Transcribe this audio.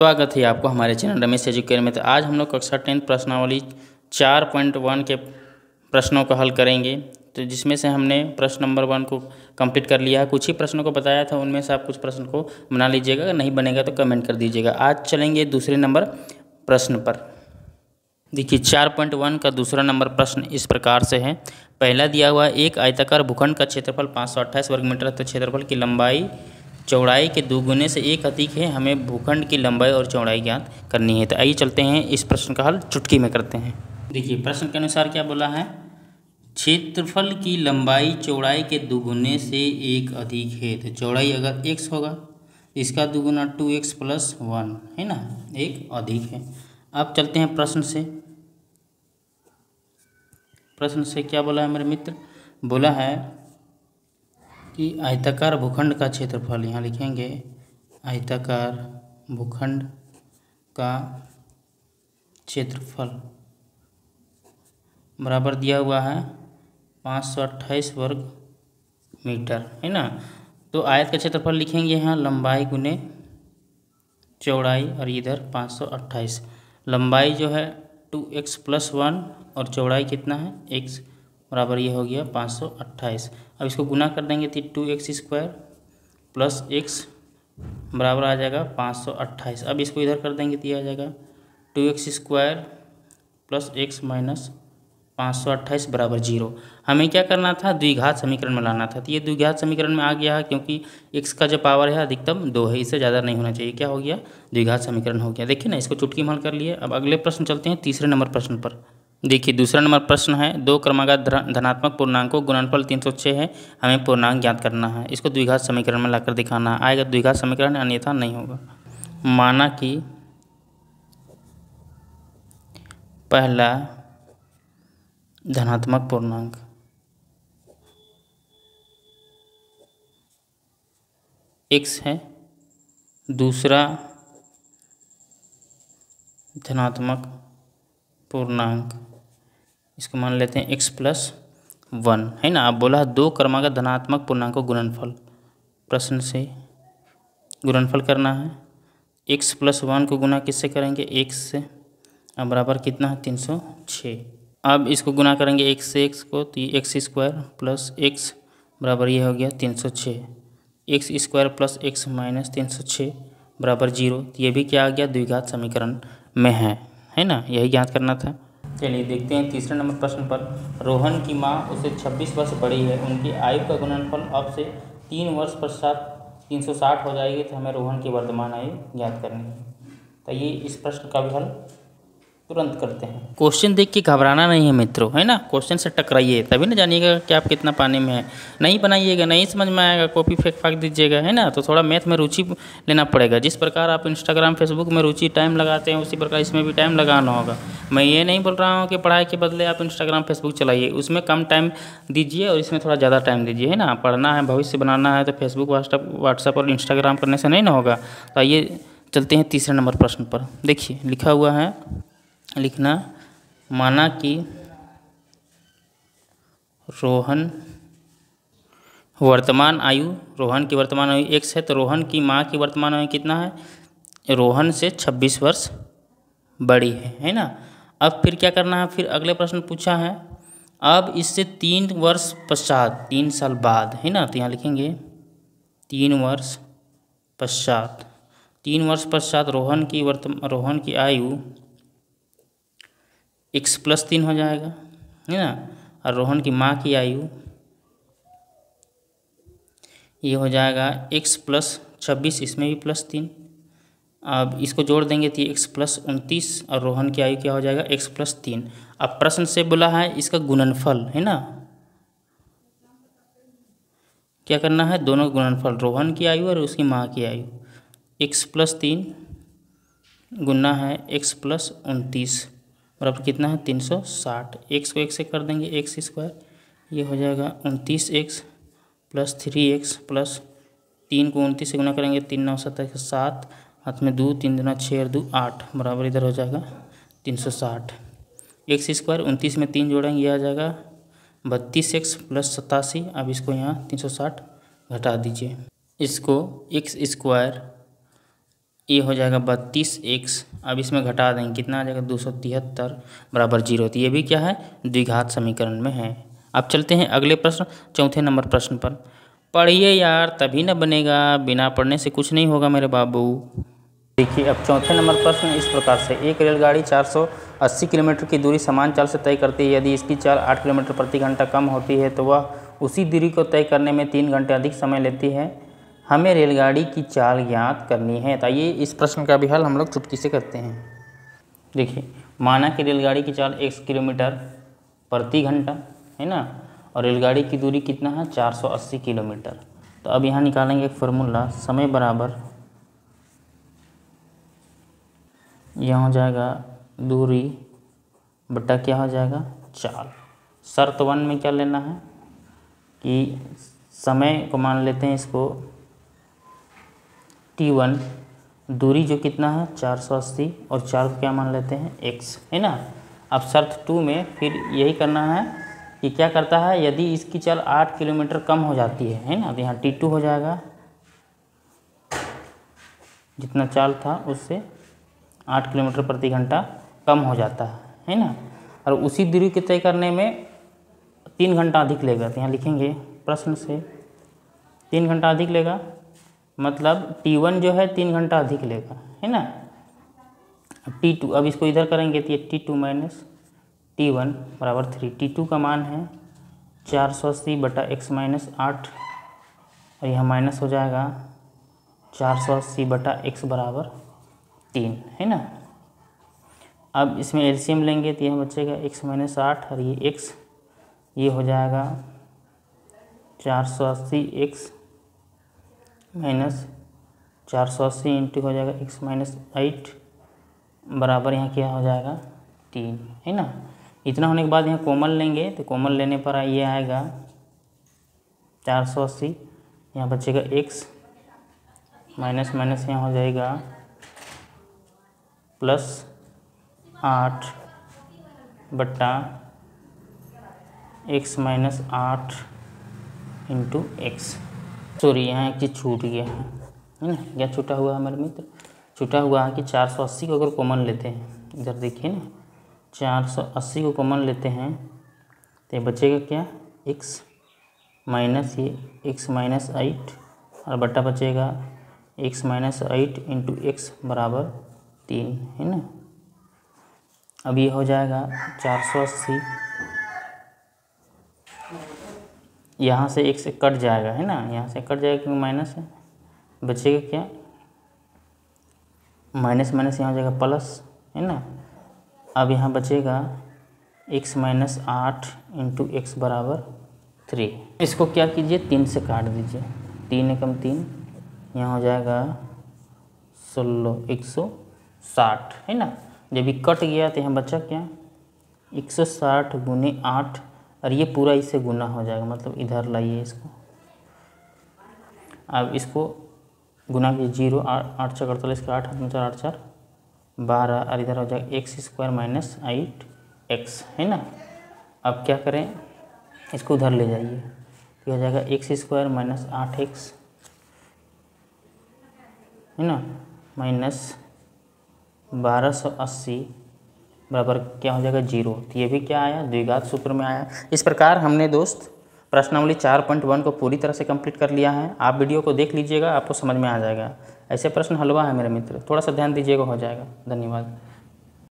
स्वागत है आपको हमारे चैनल रमेश एजुकेयर में। तो आज हम लोग कक्षा 10 प्रश्नावली 4.1 के प्रश्नों का हल करेंगे। तो जिसमें से हमने प्रश्न नंबर 1 को कंप्लीट कर लिया है। कुछ ही प्रश्नों को बताया था, उनमें से आप कुछ प्रश्न को बना लीजिएगा, अगर नहीं बनेगा तो कमेंट कर दीजिएगा। आज चलेंगे दूसरे नंबर प्रश्न पर। देखिए 4.1 का दूसरा नंबर प्रश्न इस प्रकार से है। पहला दिया हुआ एक आयताकार भूखंड का क्षेत्रफल 528 वर्ग मीटर तो क्षेत्रफल की लंबाई चौड़ाई के दोगुने से एक अधिक है। हमें भूखंड की लंबाई और चौड़ाई ज्ञात करनी है। तो आइए चलते हैं, इस प्रश्न का हल चुटकी में करते हैं। देखिए प्रश्न के अनुसार क्या बोला है, क्षेत्रफल की लंबाई चौड़ाई के दोगुने से एक अधिक है। तो चौड़ाई अगर x होगा इसका दोगुना 2x + 1 है ना, एक अधिक है। अब चलते हैं प्रश्न से। प्रश्न से क्या बोला है मेरे मित्र, बोला है कि आयताकार भूखंड का क्षेत्रफल, यहाँ लिखेंगे आयताकार भूखंड का क्षेत्रफल बराबर दिया हुआ है 528 वर्ग मीटर है ना। तो आयत का क्षेत्रफल लिखेंगे यहाँ लंबाई गुने चौड़ाई और इधर 528। लंबाई जो है 2x + 1 और चौड़ाई कितना है x, बराबर ये हो गया 528। अब इसको गुना कर देंगे तो 2x² + x बराबर आ जाएगा 528। अब इसको इधर कर देंगे तो ये आ जाएगा 2x² + x - 528 बराबर 0। हमें क्या करना था, द्विघात समीकरण में लाना था। तो ये द्विघात समीकरण में आ गया है, क्योंकि x का जो पावर है अधिकतम 2 है, इससे ज़्यादा नहीं होना चाहिए। क्या हो गया, द्विघात समीकरण हो गया। देखिए ना, इसको चुटकी में हल कर लिए। अब अगले प्रश्न चलते हैं, तीसरे नंबर प्रश्न पर। देखिए दूसरा नंबर प्रश्न है, दो क्रमागत धनात्मक पूर्णांकों गुणनफल 306 है। हमें पूर्णांक ज्ञात करना है। इसको द्विघात समीकरण में लाकर दिखाना है। आएगा द्विघात समीकरण, अन्यथा नहीं होगा। माना कि पहला धनात्मक पूर्णांक x है, दूसरा धनात्मक पूर्णांक इसको मान लेते हैं x + 1 है ना। अब बोला दो क्रमागत धनात्मक पूर्णांकों गुणनफल, प्रश्न से गुणनफल करना है। x + 1 को गुना किससे करेंगे, x से। अब बराबर कितना है 306। अब इसको गुना करेंगे x से x को, तो ये x² + x बराबर ये हो गया 306। x² + x - 306 बराबर 0। तो ये भी क्या आ गया, द्विघात समीकरण में है ना। यही ज्ञात करना था। चलिए देखते हैं तीसरे नंबर प्रश्न पर। रोहन की माँ उससे 26 वर्ष बड़ी है। उनकी आयु का गुणनफल अब से 3 वर्ष पश्चात 360 हो जाएगी। तो हमें रोहन की वर्तमान आयु ज्ञात करनी है। तो ये इस प्रश्न का भी हल तुरंत करते हैं। क्वेश्चन देख के घबराना नहीं है मित्रों, है ना। क्वेश्चन से टकराइए, तभी ना जानिएगा कि आप कितना पानी में है। नहीं बनाइएगा, नहीं समझ में आएगा, कॉपी फेंक फाक दीजिएगा, है ना। तो थोड़ा मैथ में रुचि लेना पड़ेगा। जिस प्रकार आप इंस्टाग्राम फेसबुक में रुचि टाइम लगाते हैं, उसी प्रकार इसमें भी टाइम लगाना होगा। मैं ये नहीं बोल रहा हूँ कि पढ़ाई के बदले आप इंस्टाग्राम फेसबुक चलाइए, उसमें कम टाइम दीजिए और इसमें थोड़ा ज़्यादा टाइम दीजिए, है ना। पढ़ना है, भविष्य बनाना है, तो फेसबुक व्हाट्सएप और इंस्टाग्राम करने से नहीं ना होगा। तो आइए चलते हैं तीसरे नंबर प्रश्न पर। देखिए लिखा हुआ है, लिखना, माना कि रोहन वर्तमान आयु, रोहन की वर्तमान आयु x है, तो रोहन की माँ की वर्तमान आयु कितना है, रोहन से 26 वर्ष बड़ी है ना। अब फिर क्या करना है, फिर अगले प्रश्न पूछा है, अब इससे 3 वर्ष पश्चात, 3 साल बाद, है ना। तो यहाँ लिखेंगे 3 वर्ष पश्चात, 3 वर्ष पश्चात रोहन की आयु x + 3 हो जाएगा, है ना। और रोहन की माँ की आयु ये हो जाएगा x + 26, इसमें भी +3। अब इसको जोड़ देंगे तो x + 29 और रोहन की आयु क्या हो जाएगा, x + 3। अब प्रश्न से बोला है इसका गुणनफल, है ना। क्या करना है, दोनों गुणनफल, रोहन की आयु और उसकी माँ की आयु। x + 3 गुना है x + 29 बराबर कितना है 360। x को 1 से कर देंगे, x², ये हो जाएगा 29x + 3x + 3 को 29 से गुना करेंगे, 3 9 7 7, हाथ में 2, 3 दूना 6 और 2 8 बराबर इधर हो जाएगा 360। x² 29 में 3 जोड़ेंगे, यह आ जाएगा 32x + 87। अब इसको यहाँ 360 घटा दीजिए। इसको x² ये हो जाएगा 32x। अब इसमें घटा देंगे, कितना आ जाएगा 273 बराबर 0। तो ये भी क्या है, द्विघात समीकरण में है। अब चलते हैं अगले प्रश्न, चौथे नंबर प्रश्न पर। पढ़िए यार तभी ना बनेगा, बिना पढ़ने से कुछ नहीं होगा मेरे बाबू। देखिए अब चौथे नंबर प्रश्न इस प्रकार से, एक रेलगाड़ी 480 किलोमीटर की दूरी समान चाल से तय करती है। यदि इसकी चाल 8 किलोमीटर प्रति घंटा कम होती है तो वह उसी दूरी को तय करने में 3 घंटे अधिक समय लेती है। हमें रेलगाड़ी की चाल ज्ञात करनी है। तो आइए इस प्रश्न का भी हल हम लोग चुटकी से करते हैं। देखिए माना कि रेलगाड़ी की चाल 1 किलोमीटर प्रति घंटा है ना, और रेलगाड़ी की दूरी कितना है 480 किलोमीटर। तो अब यहाँ निकालेंगे एक फार्मूला, समय बराबर यह हो जाएगा दूरी बटा क्या हो जाएगा चाल। शर्त 1 में क्या लेना है कि समय को मान लेते हैं इसको t1, दूरी जो कितना है 480 और चाल को क्या मान लेते हैं x, है ना। अब शर्त 2 में फिर यही करना है कि क्या करता है, यदि इसकी चाल 8 किलोमीटर कम हो जाती है ना, तो यहाँ t2 हो जाएगा, जितना चाल था उससे 8 किलोमीटर प्रति घंटा कम हो जाता है ना, और उसी दूरी को तय करने में 3 घंटा अधिक लेगा। तो यहाँ लिखेंगे प्रश्न से 3 घंटा अधिक लेगा, मतलब t1 जो है 3 घंटा अधिक लेगा, है ना। अब t2, अब इसको इधर करेंगे तो ये t2 माइनस t1 बराबर 3। t2 का मान है 480 बटा x माइनस 8, और यह माइनस हो जाएगा 480 बटा x बराबर 3, है ना। अब इसमें एलसीएम लेंगे तो यह बचेगा x माइनस 8 और ये x, ये हो जाएगा 480x माइनस 480 इंटू हो जाएगा x माइनस 8 बराबर यहाँ क्या हो जाएगा 3, है ना। इतना होने के बाद यहाँ कोमल लेंगे तो कोमल लेने पर ये आएगा 480, यहाँ बचेगा x माइनस माइनस यहाँ हो जाएगा प्लस 8 बटा x minus 8 into x. Sorry यहाँ एक चीज़ छूट गया है ना, क्या छूटा हुआ है हमारे मित्र, छूटा हुआ है कि 480 को अगर कॉमन लेते हैं, इधर देखिए ना 480 को कॉमन लेते हैं तो बचेगा क्या x माइनस ये x माइनस 8 और बटा बचेगा x माइनस 8 इंटू एक्स बराबर 3, है ना। अब ये हो जाएगा 480, यहाँ से x से कट जाएगा, है ना, यहाँ से कट जाएगा क्योंकि माइनस है, बचेगा क्या माइनस माइनस यहाँ हो जाएगा प्लस, है ना। अब यहाँ बचेगा x माइनस 8 इंटू एक्स बराबर 3। इसको क्या कीजिए 3 से काट दीजिए, 3 एकम 3, यहाँ हो जाएगा 16 160, है ना। जब ये कट गया तो यहाँ बचा क्या 160 गुने 8, और ये पूरा इससे गुना हो जाएगा, मतलब इधर लाइए इसको। अब इसको गुना की 0 8 4 48 का 8 4 8 4 12, और इधर हो जाएगा एक्स स्क्वायर माइनस 8x, है ना। अब क्या करें, इसको उधर ले जाइए तो हो जाएगा एक्स स्क्वायर माइनस 8x, है ना, माइनस 1280 बराबर क्या हो जाएगा 0। तो ये भी क्या आया द्विघात सूत्र में आया। इस प्रकार हमने दोस्त प्रश्नावली 4.1 को पूरी तरह से कंप्लीट कर लिया है। आप वीडियो को देख लीजिएगा, आपको समझ में आ जाएगा। ऐसे प्रश्न हलवा है मेरे मित्र, थोड़ा सा ध्यान दीजिएगा, हो जाएगा। धन्यवाद।